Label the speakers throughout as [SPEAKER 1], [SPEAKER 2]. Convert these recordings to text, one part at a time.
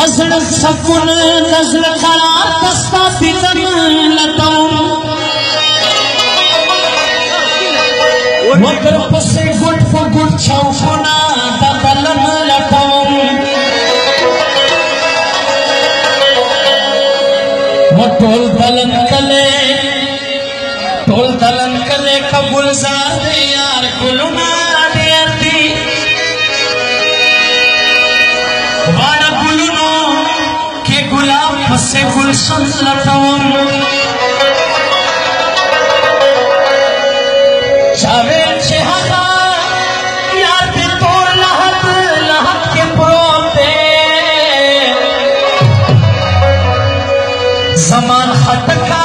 [SPEAKER 1] नजर सकुन नजर करार दस्ता दिदन लताऊं वकर पसे गुट फो गुट छौफुना दबलन लताऊं वो टोल दलन कले कबूल ज़ादे यार गुलुना देती वाला गुलुनो के गुलाब पसे गुलशन लताऊं चावे चेहरा यार पे तो लहत के प्रोते ज़मान खटका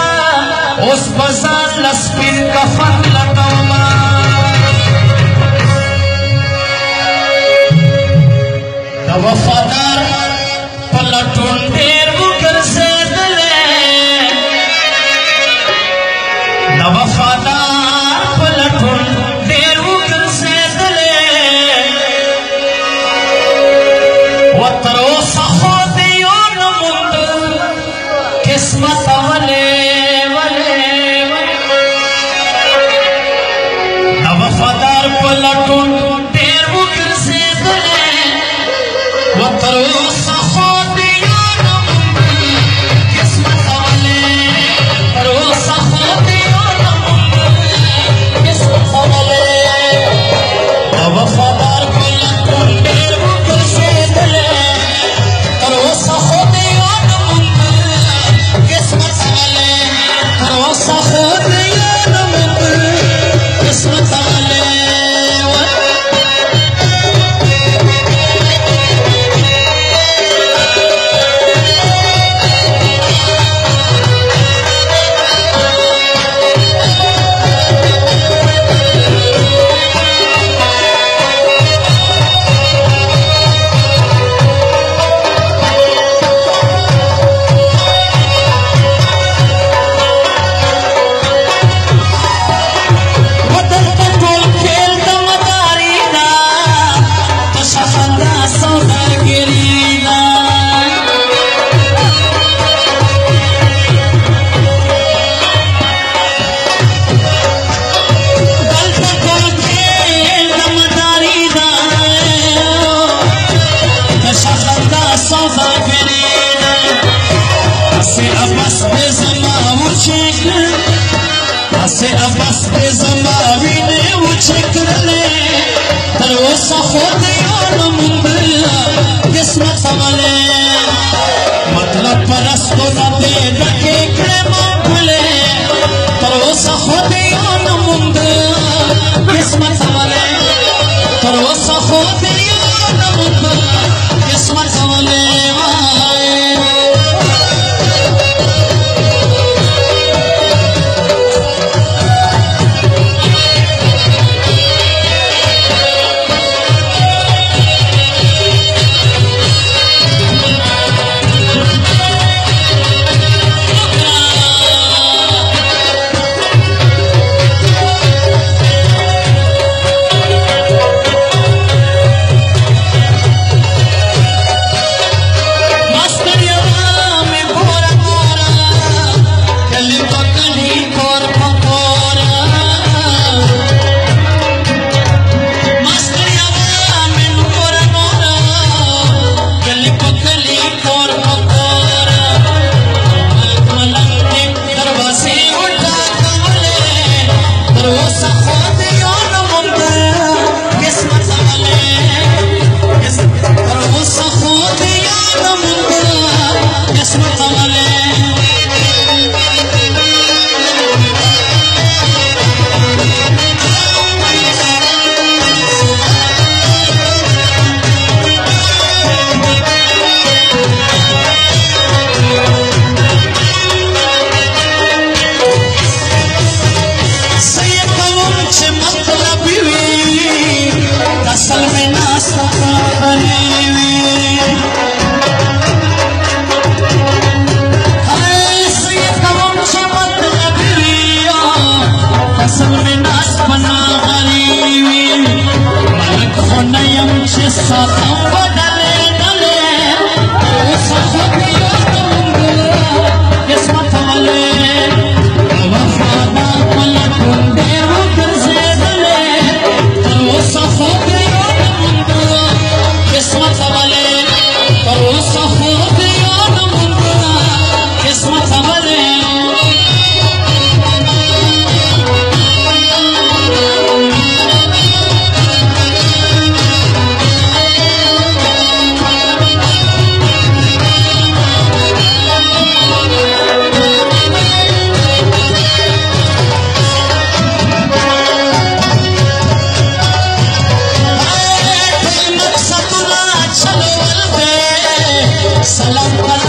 [SPEAKER 1] उस बाजार लस्पिन कफन लताऊं द वफादार पलटून देर मुकर से दिले द वफादार पलटून देर मुकर से दिले वतरो सखो दियो नमुंद किस्मत वाले वफादार पलटून देर मुकर से दिले वतरो सखो दियो नमुंद किस्मत वाले वतरो सखो दियो नमुंद किस्मत वाले वफादार पलटून देर मुकर से दिले वतरो सखो दियो नमुंद किस्मत वाले वतरो सखो दियो नमुंद किस्मत वाले से अबस पे ज़मावी ने उछे करले तरो सखो दियो नमुंद किस्मत वाले मतलब परस्तो न दे रखे क्रेमा भूले तरो सखो दियो नमुंद किस्मत वाले तरो सखो दियो नमुंद किस्मत वाले سلام